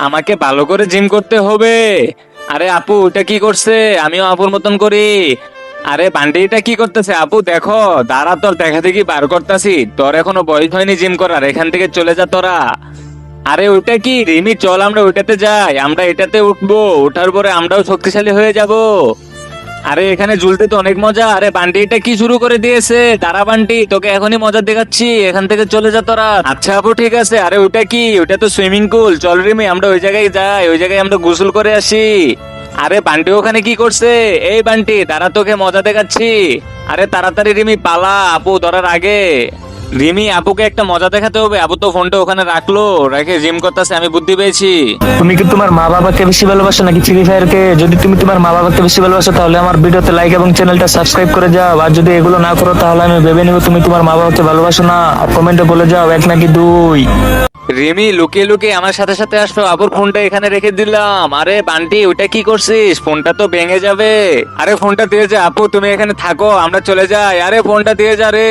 আমাকে ভালো করে জিম করতে হবে। আরে আপু এটা কি করছে? আমিও আপুর মতন করি। আরে বান্টি এটা কি করতেছে? আপু দেখো, দাঁড়া, তোর দেখা দেখি বার করতাছি। তোর এখনো বয়স হয়নি জিম করার, এখান থেকে চলে যা তোরা। আরে ওইটা কি রিমি, চল আমরা ওইটাতে যাই, আমরা এটাতে উঠবো, ওঠার পরে আমরাও শক্তিশালী হয়ে যাব। আরে এখানে ঝুলতে তো অনেক মজা। আরে বান্টি এটা কি শুরু করে দিয়েছে? দাঁড়া বান্টি, তোকে এখনই মজা দেখাচ্ছি, এখান থেকে চলে যা তোরা। আচ্ছা আপু ঠিক আছে। আরে ওইটা কি? ওইটা তো সুইমিং পুল। চল রিমি আমরা ওই জায়গায় যাই, ওই জায়গায় আমরা গোসল করে আসি। আরে বান্টি ওখানে কি করছে? এই বান্টি দাঁড়া, তোকে মজা দেখাচ্ছি। আরে তাড়াতাড়ি রিমি পালা, আপু ধরার আগে। রিমি আপুকে একটা মজা দেখাতে হবে। আপু তো ফোনটা ওখানে রাখলো, রেখে জিম করতেছে, আমি বুদ্ধি পেয়েছি। তুমি কি তোমার মা বাবাকে বেশি ভালোবাসো নাকি ফ্রি ফায়ারকে? যদি তুমি তোমার মা বাবাকে বেশি ভালোবাসো তাহলে আমার ভিডিওতে লাইক এবং চ্যানেলটা সাবস্ক্রাইব করে যাও। আর যদি এগুলো না করো তাহলে আমি ভেবে নিব তুমি তোমার মা বাবাকে ভালোবাসো না। আর কমেন্টে বলে যাও এক নাকি দুই। রিমি লুকিয়ে লুকিয়ে আমার সাথে সাথে আসলো, আপুর ফোনটা এখানে রেখে দিলাম। আরে বান্টি ওইটা কি করছিস? ফোনটা তো ভেঙে যাবে। আরে ফোনটা দিয়ে যা আপু, তুমি এখানে থাকো, আমরা চলে যাই। আরে ফোনটা দিয়ে যা রে।